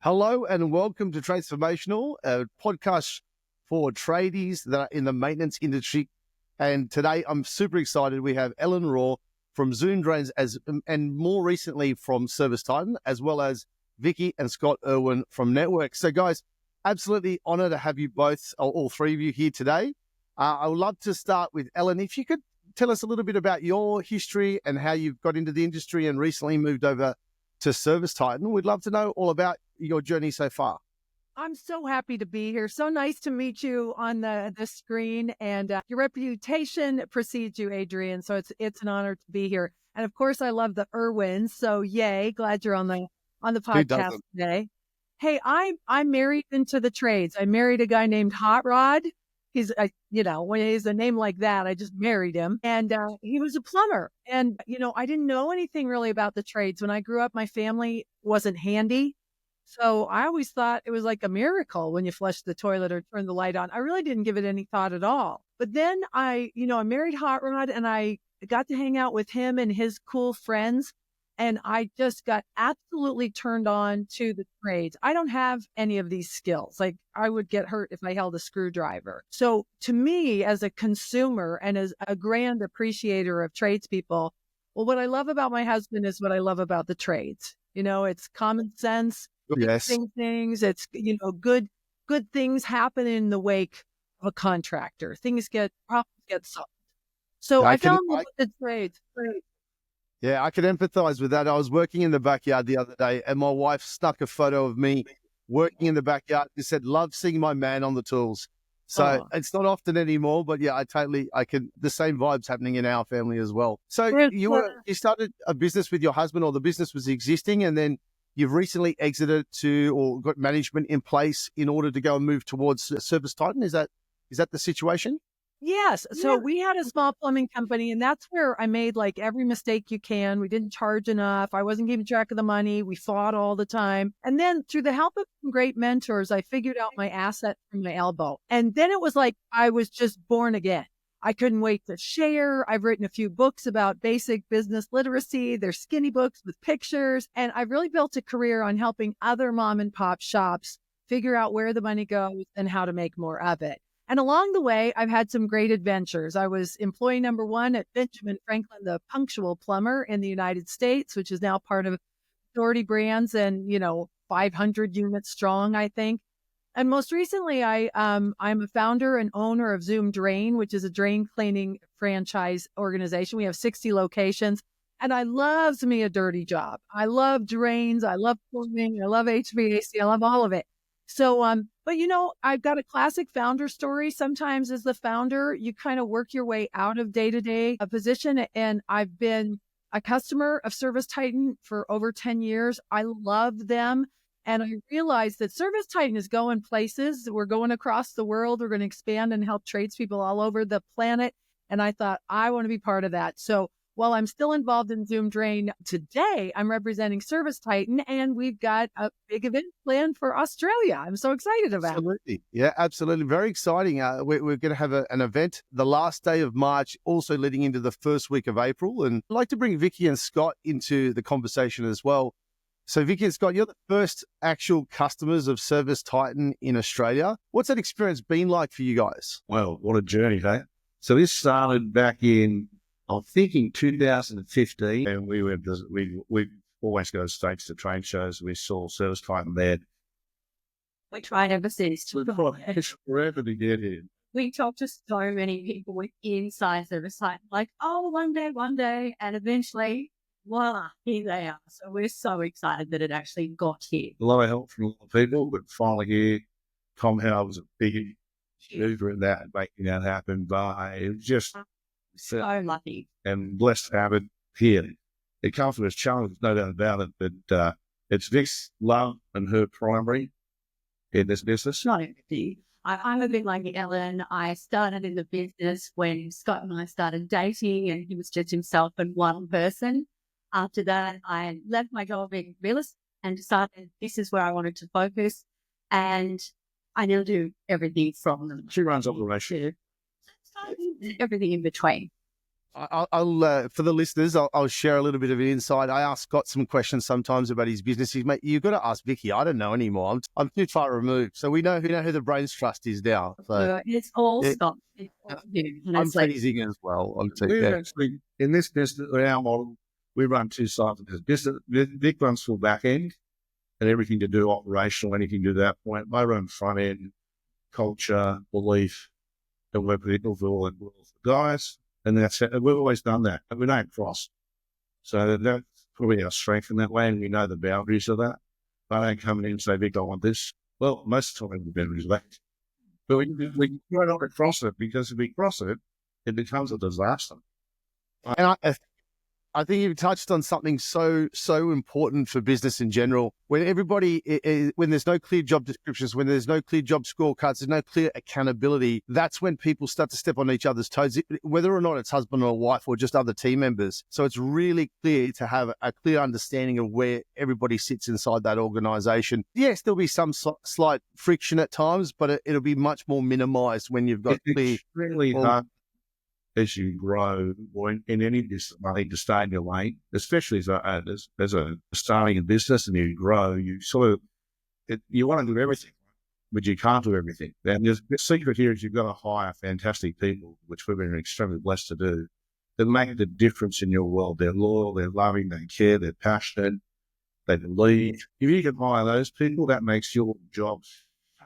Hello and welcome to TradesFormational, a podcast for tradies that are in the maintenance industry. And today I'm super excited. We have Ellen Rohr from Zoom Drains and more recently from ServiceTitan, as well as Vicky and Scott Erwin from Network. So guys, absolutely honor to have you both, all three of you here today. I would love to start with Ellen. If you could tell us a little bit about your history and how you've got into the industry and recently moved over to ServiceTitan. We'd love to know all about your journey so far. I'm so happy to be here. So nice to meet you on the screen, and your reputation precedes you, Adrian. So it's an honor to be here. And of course, I love the Erwins. So yay, glad you're on the podcast today. Hey, I'm married into the trades. I married a guy named Hot Rod. He's when he's a name like that, I just married him, and he was a plumber. And I didn't know anything really about the trades when I grew up. My family wasn't handy. So I always thought it was like a miracle when you flush the toilet or turn the light on. I really didn't give it any thought at all. But then I married Hot Rod, and I got to hang out with him and his cool friends. And I just got absolutely turned on to the trades. I don't have any of these skills. Like, I would get hurt if I held a screwdriver. So to me, as a consumer and as a grand appreciator of tradespeople, well, what I love about my husband is what I love about the trades. It's common sense. Yes. Things. It's, good things happen in the wake of a contractor. Problems get solved. So I fell in love with the trades. Yeah, I can empathize with that. I was working in the backyard the other day, and my wife snuck a photo of me working in the backyard. She said, "Love seeing my man on the tools." So It's not often anymore, but yeah, the same vibes happening in our family as well. So you started a business with your husband, or the business was existing, and then you've recently exited or got management in place in order to go and move towards ServiceTitan. Is that the situation? Yes. So we had a small plumbing company, and that's where I made like every mistake you can. We didn't charge enough. I wasn't keeping track of the money. We fought all the time. And then through the help of some great mentors, I figured out my asset from my elbow. And then it was like I was just born again. I couldn't wait to share. I've written a few books about basic business literacy. They're skinny books with pictures. And I've really built a career on helping other mom and pop shops figure out where the money goes and how to make more of it. And along the way, I've had some great adventures. I was employee number 1 at Benjamin Franklin, the punctual plumber in the United States, which is now part of Authority Brands and, 500 units strong, I think. And most recently, I'm a founder and owner of Zoom Drain, which is a drain cleaning franchise organization. We have 60 locations, and I love me a dirty job. I love drains. I love plumbing. I love HVAC. I love all of it. So, but I've got a classic founder story. Sometimes as the founder, you kind of work your way out of day-to-day position. And I've been a customer of ServiceTitan for over 10 years. I love them. And I realized that ServiceTitan is going places. We're going across the world. We're going to expand and help tradespeople all over the planet. And I thought, I want to be part of that. So while I'm still involved in Zoom Drain today, I'm representing ServiceTitan, and we've got a big event planned for Australia. I'm so excited about it. Absolutely. Yeah, absolutely. Very exciting. We're going to have an event the last day of March, also leading into the first week of April. And I'd like to bring Vicky and Scott into the conversation as well. So Vicky and Scott, you're the first actual customers of ServiceTitan in Australia. What's that experience been like for you guys? Well, what a journey, hey? So this started back in, I'm thinking 2015, and we always go to States to trade shows. We saw ServiceTitan there. We tried ever since. Forever to get here. We talked to so many people inside ServiceTitan, like, one day, and eventually, voila, here they are. So we're so excited that it actually got here. A lot of help from a lot of people, but finally here, Tom Howard was a big mover in that, making that happen. But it was just so lucky and blessed to have it here. It comes with its challenges, no doubt about it, but it's Vic's love and her primary in this business. Not empathy. I'm a bit like Ellen. I started in the business when Scott and I started dating, and he was just himself and one person. After that, I left my job in real estate and decided this is where I wanted to focus. And I now do everything from them. She runs operations. Everything in between. I'll for the listeners, I'll share a little bit of an insight. I ask Scott some questions sometimes about his business. He's, mate, you've got to ask Vicky. I don't know anymore. I'm too far removed. So we know who the Brains Trust is now. So it's all yeah. Scott. It's all you. And I'm it's like, teasing as well. We're actually, in this business, our model, we run two sides of this. Vic runs full back end and everything to do operational, anything to that point. I run front end, culture, belief, and work with all the guys. And that's it. We've always done that, and we don't cross. So that's probably our strength in that way, and we know the boundaries of that. I don't come in and say, Vic, I want this. Well, most of the time the boundaries are that. But we try not to cross it, because if we cross it, it becomes a disaster. And I think you've touched on something so important for business in general. When when there's no clear job descriptions, when there's no clear job scorecards, there's no clear accountability, that's when people start to step on each other's toes, whether or not it's husband or wife or just other team members. So it's really clear to have a clear understanding of where everybody sits inside that organization. Yes, there'll be some slight friction at times, but it'll be much more minimized when you've got clear. It's really hard as you grow, or in any business, I think, to stay in your lane, especially as a starting a business and you grow, you you want to do everything, but you can't do everything. And the secret here is you've got to hire fantastic people, which we've been extremely blessed to do, that make the difference in your world. They're loyal, they're loving, they care, they're passionate, they believe. If you can hire those people, that makes your job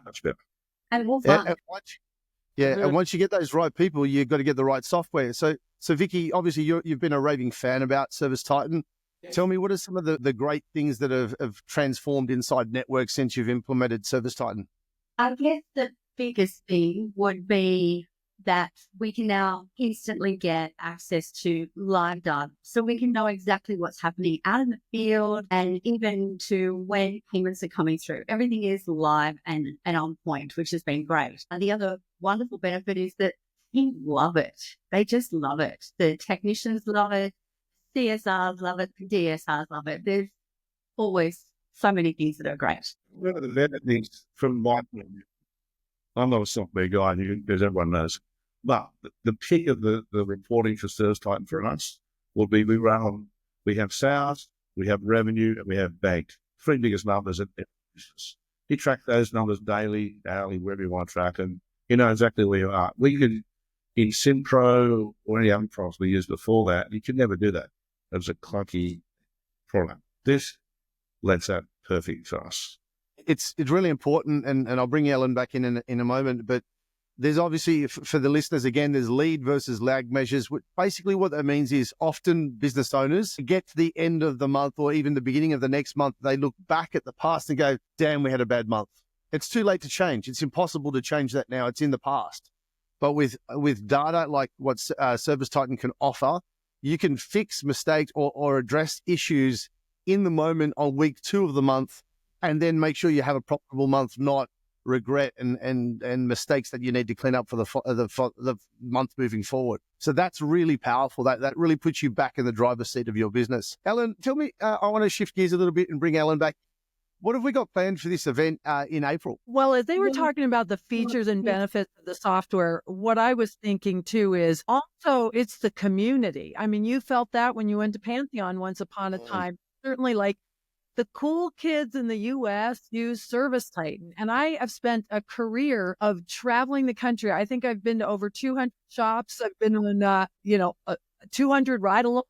much better. And more fun. And once you get those right people, you've got to get the right software. So Vicky, obviously you've been a raving fan about ServiceTitan. Yes. Tell me, what are some of the great things that have transformed inside networks since you've implemented ServiceTitan? I guess the biggest thing would be that we can now instantly get access to live data. So we can know exactly what's happening out in the field and even to when payments are coming through. Everything is live and on point, which has been great. And the other wonderful benefit is that people love it. They just love it. The technicians love it. CSRs love it. DSRs love it. There's always so many things that are great. One of the better things from my point of view, I'm not a software guy, as everyone knows, but the pick of the reporting for ServiceTitan for us will be we have sales, we have revenue, and we have bank. Three biggest numbers in business. You track those numbers daily, hourly, wherever you want to track them. You know exactly where you are. We could, in SimPro or any other products we used before that, you could never do that. It was a clunky product. This lets that perfect for us. It's really important, and I'll bring Ellen back in a moment, but there's obviously, for the listeners, again, there's lead versus lag measures. Basically what that means is often business owners get to the end of the month or even the beginning of the next month, they look back at the past and go, damn, we had a bad month. It's too late to change. It's impossible to change that now. It's in the past. But with data like what ServiceTitan can offer, you can fix mistakes or address issues in the moment on week 2 of the month, and then make sure you have a profitable month, not regret and mistakes that you need to clean up for the month moving forward. So that's really powerful. That really puts you back in the driver's seat of your business. Ellen, tell me, I want to shift gears a little bit and bring Ellen back. What have we got planned for this event in April? Well, as they were talking about the features and benefits of the software, what I was thinking too is also it's the community. I mean, you felt that when you went to Pantheon once upon a time. Certainly, like, the cool kids in the U.S. use ServiceTitan, and I have spent a career of traveling the country. I think I've been to over 200 shops. I've been on, 200 ride-alongs.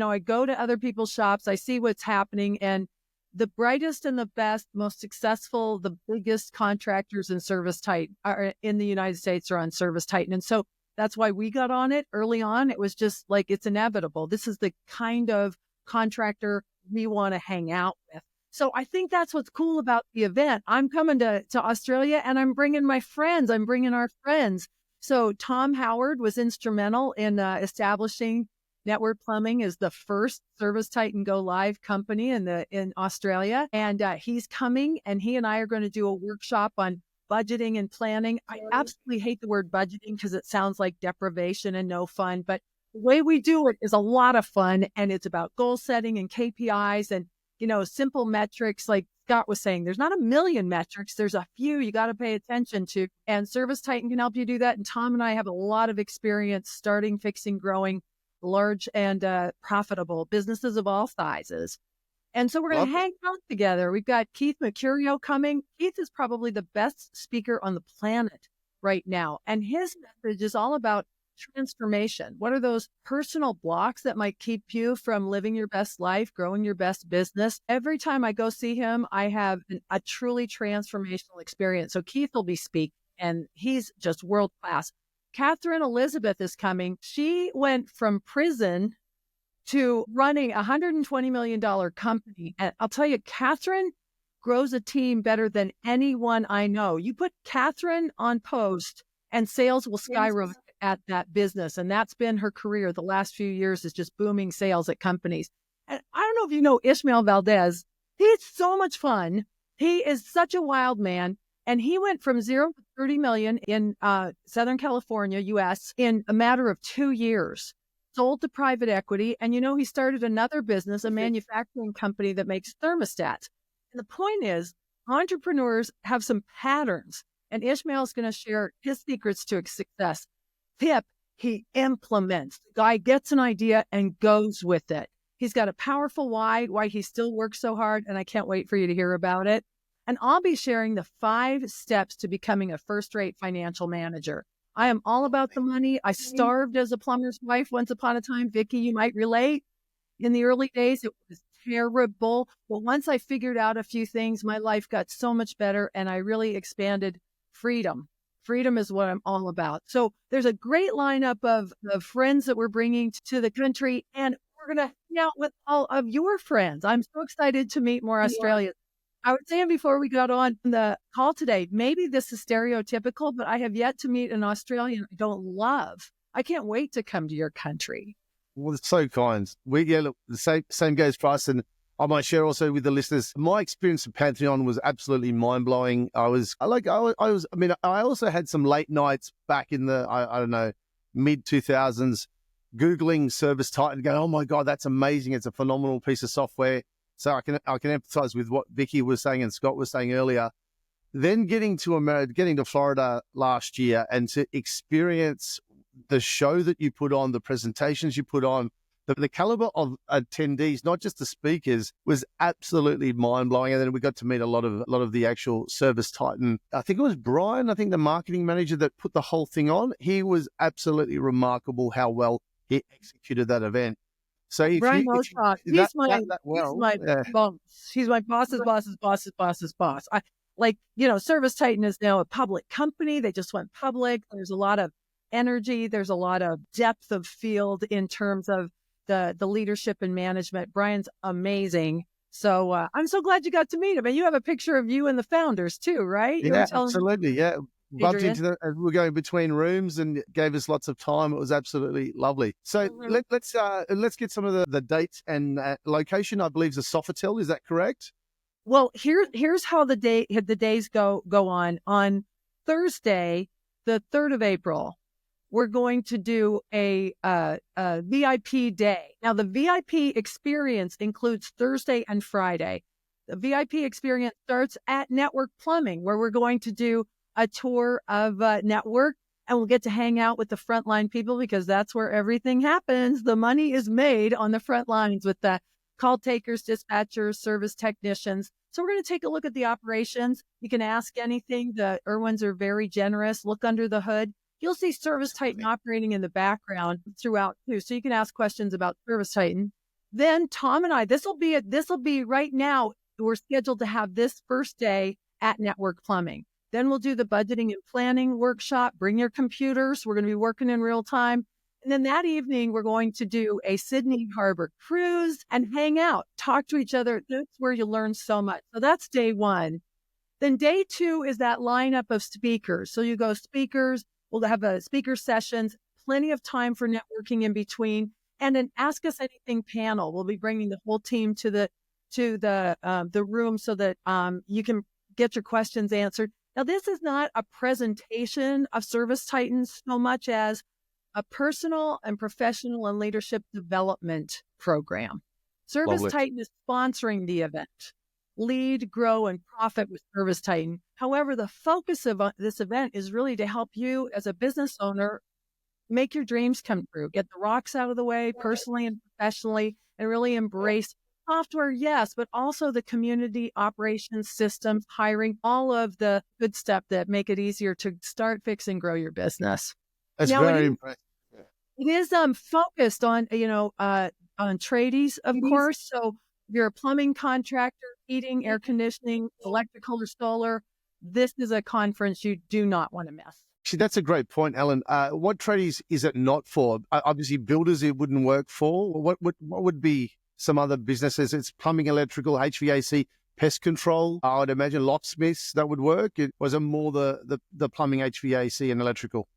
I go to other people's shops. I see what's happening, and the brightest and the best, most successful, the biggest contractors in ServiceTitan are in the United States are on ServiceTitan, and so that's why we got on it early on. It was just like, it's inevitable. This is the kind of contractor we want to hang out with. So I think that's what's cool about the event. I'm coming to Australia and I'm bringing my friends. I'm bringing our friends. So Tom Howard was instrumental in establishing Network Plumbing as the first ServiceTitan Go Live company in Australia. And he's coming, and he and I are going to do a workshop on budgeting and planning. I absolutely hate the word budgeting because it sounds like deprivation and no fun, but the way we do it is a lot of fun, and it's about goal setting and KPIs and, simple metrics. Like Scott was saying, there's not a million metrics. There's a few you got to pay attention to, and ServiceTitan can help you do that. And Tom and I have a lot of experience starting, fixing, growing large and profitable businesses of all sizes. And so we're going to hang out together. We've got Keith Mercurio coming. Keith is probably the best speaker on the planet right now. And his message is all about transformation. What are those personal blocks that might keep you from living your best life, growing your best business? Every time I go see him, I have a truly transformational experience. So Keith will be speaking, and he's just world class. Catherine Elizabeth is coming. She went from prison to running a $120 million company. And I'll tell you, Catherine grows a team better than anyone I know. You put Catherine on post and sales will skyrocket at that business. And that's been her career. The last few years is just booming sales at companies. And I don't know if you know Ishmael Valdez. He's so much fun. He is such a wild man. And he went from 0 to 30 million in Southern California, US, in a matter of 2 years. Sold to private equity. And, he started another business, a manufacturing company that makes thermostats. And the point is, entrepreneurs have some patterns. And Ishmael's going to share his secrets to success. Tip, he implements. The guy gets an idea and goes with it. He's got a powerful why he still works so hard. And I can't wait for you to hear about it. And I'll be sharing the 5 steps to becoming a first-rate financial manager. I am all about the money. I starved as a plumber's wife once upon a time. Vicky, you might relate. In the early days, it was terrible. But once I figured out a few things, my life got so much better, and I really expanded freedom. Freedom is what I'm all about. So there's a great lineup of friends that we're bringing to the country, and we're going to hang out with all of your friends. I'm so excited to meet more Australians. I was saying before we got on the call today, maybe this is stereotypical, but I have yet to meet an Australian I don't love. I can't wait to come to your country. Well, it's so kind. Look, the same goes for us. And I might share also with the listeners, my experience at Pantheon was absolutely mind blowing. I also had some late nights back in the, I don't know, mid 2000s, Googling ServiceTitan, going, oh my God, that's amazing. It's a phenomenal piece of software. So I can empathize with what Vicky was saying and Scott was saying earlier. Then getting to Florida last year and to experience the show that you put on, the presentations you put on, the caliber of attendees, not just the speakers, was absolutely mind blowing. And then we got to meet a lot of the actual ServiceTitan. I think it was Brian, the marketing manager that put the whole thing on. He was absolutely remarkable how well he executed that event. So Brian Moscock, he's my boss. He's my boss's boss. ServiceTitan is now a public company. They just went public. There's a lot of energy. There's a lot of depth of field in terms of the leadership and management. Brian's amazing. So I'm so glad you got to meet him. And you have a picture of you and the founders too, right? Yeah, absolutely. Yeah. Bumped into them as we were going between rooms and gave us lots of time. It was absolutely lovely. So let's get some of the dates and location. I believe is a Sofitel. Is that correct? Well, here's how the days go on. On Thursday, the 3rd of April, we're going to do a VIP day. Now, the VIP experience includes Thursday and Friday. The VIP experience starts at Network Plumbing, where we're going to do a tour of Network, and we'll get to hang out with the frontline people because that's where everything happens. The money is made on the front lines with the call takers, dispatchers, service technicians. So we're going to take a look at the operations. You can ask anything. The Erwins are very generous. Look under the hood. You'll see ServiceTitan operating in the background throughout too. So you can ask questions about ServiceTitan. Then Tom and I, this will be right now. We're scheduled to have this first day at Network Plumbing. Then we'll do the budgeting and planning workshop. Bring your computers. We're going to be working in real time. And then that evening, we're going to do a Sydney Harbor cruise and hang out, talk to each other. That's where you learn so much. So that's day 1. Then day 2 is that lineup of speakers. So you go speakers. We'll have a speaker sessions, plenty of time for networking in between, and an Ask Us Anything panel. We'll be bringing the whole team to the room so that you can get your questions answered. Now, this is not a presentation of ServiceTitan so much as a personal and professional and leadership development program. ServiceTitan is sponsoring the event. Lead, grow, and profit with ServiceTitan. However, the focus of this event is really to help you as a business owner make your dreams come true. Get the rocks out of the way personally and professionally, and really embrace software, yes, but also the community operations systems, hiring, all of the good stuff that make it easier to start, fix, and grow your business. That's Now, very impressive. it is focused on, on tradies, of course. So if you're a plumbing contractor, heating, air conditioning, electrical or solar, this is a conference you do not want to miss. Actually, that's a great point, Ellen. What tradies is it not for? Obviously, builders it wouldn't work for. What would be some other businesses? It's plumbing, electrical, HVAC, pest control. I would imagine locksmiths that would work. Was it more the plumbing, HVAC, and electrical?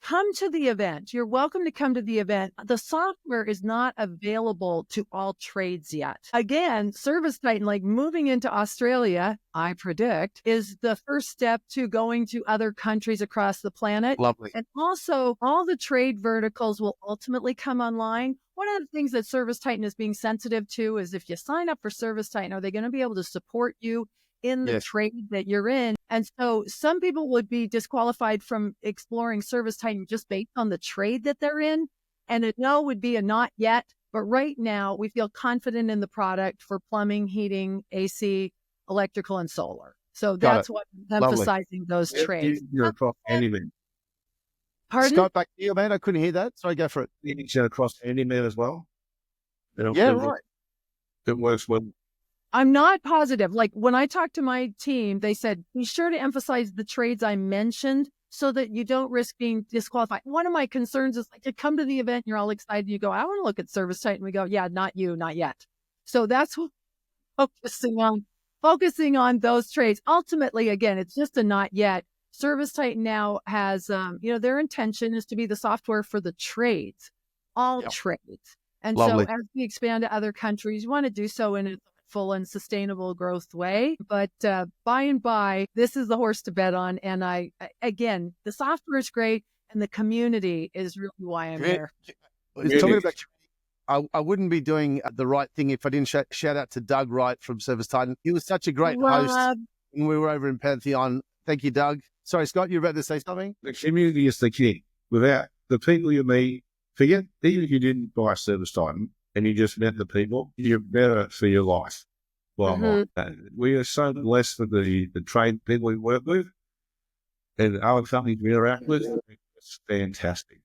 Come to the event. You're welcome to come to the event. The software is not available to all trades yet. Again, ServiceTitan, like moving into Australia, I predict, is the first step to going to other countries across the planet. Lovely. And also, all the trade verticals will ultimately come online. One of the things that ServiceTitan is being sensitive to is if you sign up for ServiceTitan, are they going to be able to support you in the trade that you're in? And so some people would be disqualified from exploring ServiceTitan just based on the trade that they're in. And a no would be a not yet. But right now, we feel confident in the product for plumbing, heating, AC, electrical, and solar. So that's what I'm emphasizing those trades. You're across anything. Pardon? Scott, back to you, man. I couldn't hear that. Sorry, go for it. You're across anything as well. Right. It works well. I'm not positive. Like when I talked to my team, they said, be sure to emphasize the trades I mentioned so that you don't risk being disqualified. One of my concerns is like you come to the event and you're all excited. You go, I want to look at ServiceTitan. And we go, yeah, not you, not yet. So that's what focusing on those trades. Ultimately, again, it's just a not yet. ServiceTitan now has, their intention is to be the software for the trades, all trades. And so as we expand to other countries, you want to do so in a full and sustainable growth way. But by and by, this is the horse to bet on. And again, the software is great and the community is really why I'm here. Talking about, I wouldn't be doing the right thing if I didn't shout out to Doug Wright from ServiceTitan. He was such a great host when we were over in Pantheon. Thank you, Doug. Sorry, Scott, you were about to say something? The community is the key. Without the people you meet, forget, even if you didn't buy ServiceTitan, and you just met the people, you're better for your life. Well, we are so blessed with the trade people we work with and other companies we interact with. It's fantastic.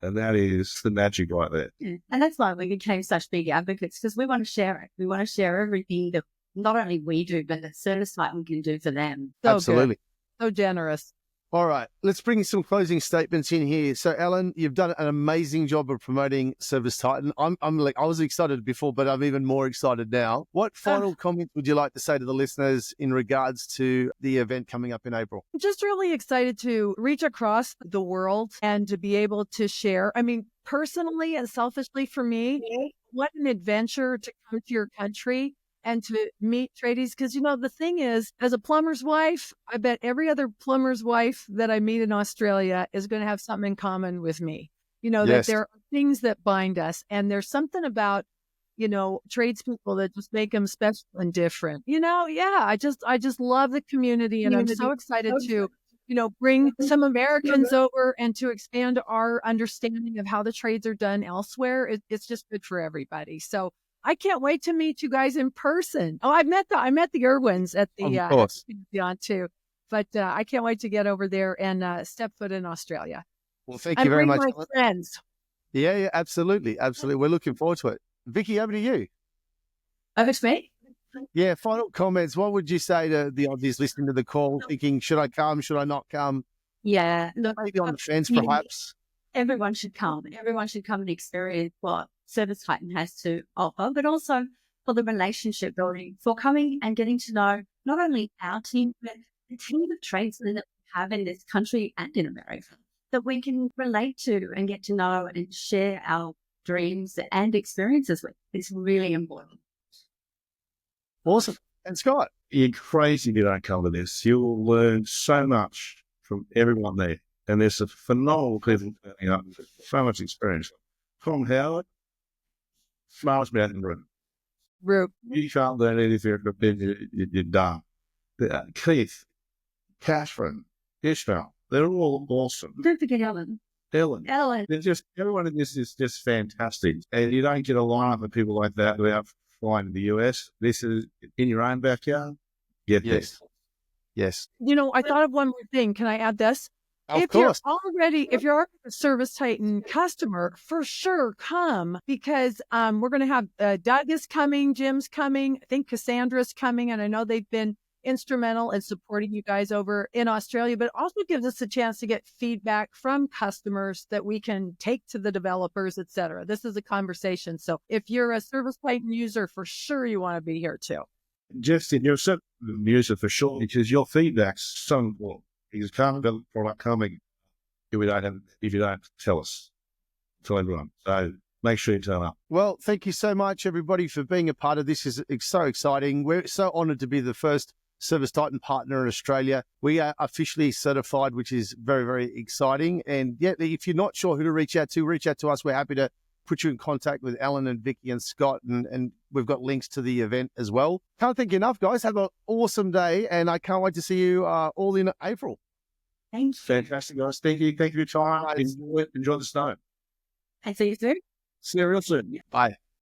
And that is the magic right there. Yeah. And that's why we became such big advocates, because we want to share it. We want to share everything that not only we do, but that ServiceTitan can do for them. So absolutely. Good. So generous. All right, let's bring some closing statements in here. So, Ellen, you've done an amazing job of promoting ServiceTitan. I'm like, I was excited before, but I'm even more excited now. What final comments would you like to say to the listeners in regards to the event coming up in April? I'm just really excited to reach across the world and to be able to share. I mean, personally and selfishly for me, what an adventure to come to your country and to meet tradies. Because, the thing is, as a plumber's wife, I bet every other plumber's wife that I meet in Australia is going to have something in common with me. That there are things that bind us. And there's something about, tradespeople that just make them special and different. I just love the community. And I'm so excited to, bring some Americans over and to expand our understanding of how the trades are done elsewhere. It's just good for everybody. So I can't wait to meet you guys in person. Oh, I met the Erwins at the Pantheon too, but I can't wait to get over there and step foot in Australia. Well, thank you very much, my friends. Yeah, absolutely. We're looking forward to it. Vicky, over to you. Over to me. Yeah, final comments. What would you say to the obvious listening to the call, thinking, should I come? Should I not come? Yeah, look, maybe on the fence, perhaps. Everyone should come. Everyone should come and experience what ServiceTitan has to offer, but also for the relationship building, for coming and getting to know not only our team, but the team of tradesmen that we have in this country and in America that we can relate to and get to know and share our dreams and experiences with. It's really important. Awesome. And Scott? You're crazy if you don't come to this. You will learn so much from everyone there. And there's a phenomenal people turning up with so much experience. From Howard, smartest man in the room. You can't learn anything from you're done. Keith, Catherine, Ishmael, they're all awesome. Don't forget Ellen. Ellen. Ellen. They're just, everyone in this is just fantastic. And you don't get a lineup of people like that without flying to the US. This is in your own backyard. Get this. Yes. I thought of one more thing. Can I add this? Of course. If you're already a ServiceTitan customer, for sure come, because we're going to have Doug is coming, Jim's coming, I think Cassandra's coming, and I know they've been instrumental in supporting you guys over in Australia, but it also gives us a chance to get feedback from customers that we can take to the developers, et cetera. This is a conversation. So if you're a ServiceTitan user, for sure you want to be here too. Just in your user for sure, because your feedback's so important. Because can't build a product coming if you don't tell us, tell everyone. So make sure you turn up. Well, thank you so much, everybody, for being a part of this. It's so exciting. We're so honored to be the first ServiceTitan partner in Australia. We are officially certified, which is very, very exciting. And yeah, if you're not sure who to reach out to us. We're happy to put you in contact with Ellen and Vicky and Scott, and we've got links to the event as well. Can't thank you enough, guys. Have an awesome day, and I can't wait to see you all in April. Thanks. Fantastic, guys. Thank you. Thank you for your time. Enjoy the snow. And see you soon. See you real soon. Bye.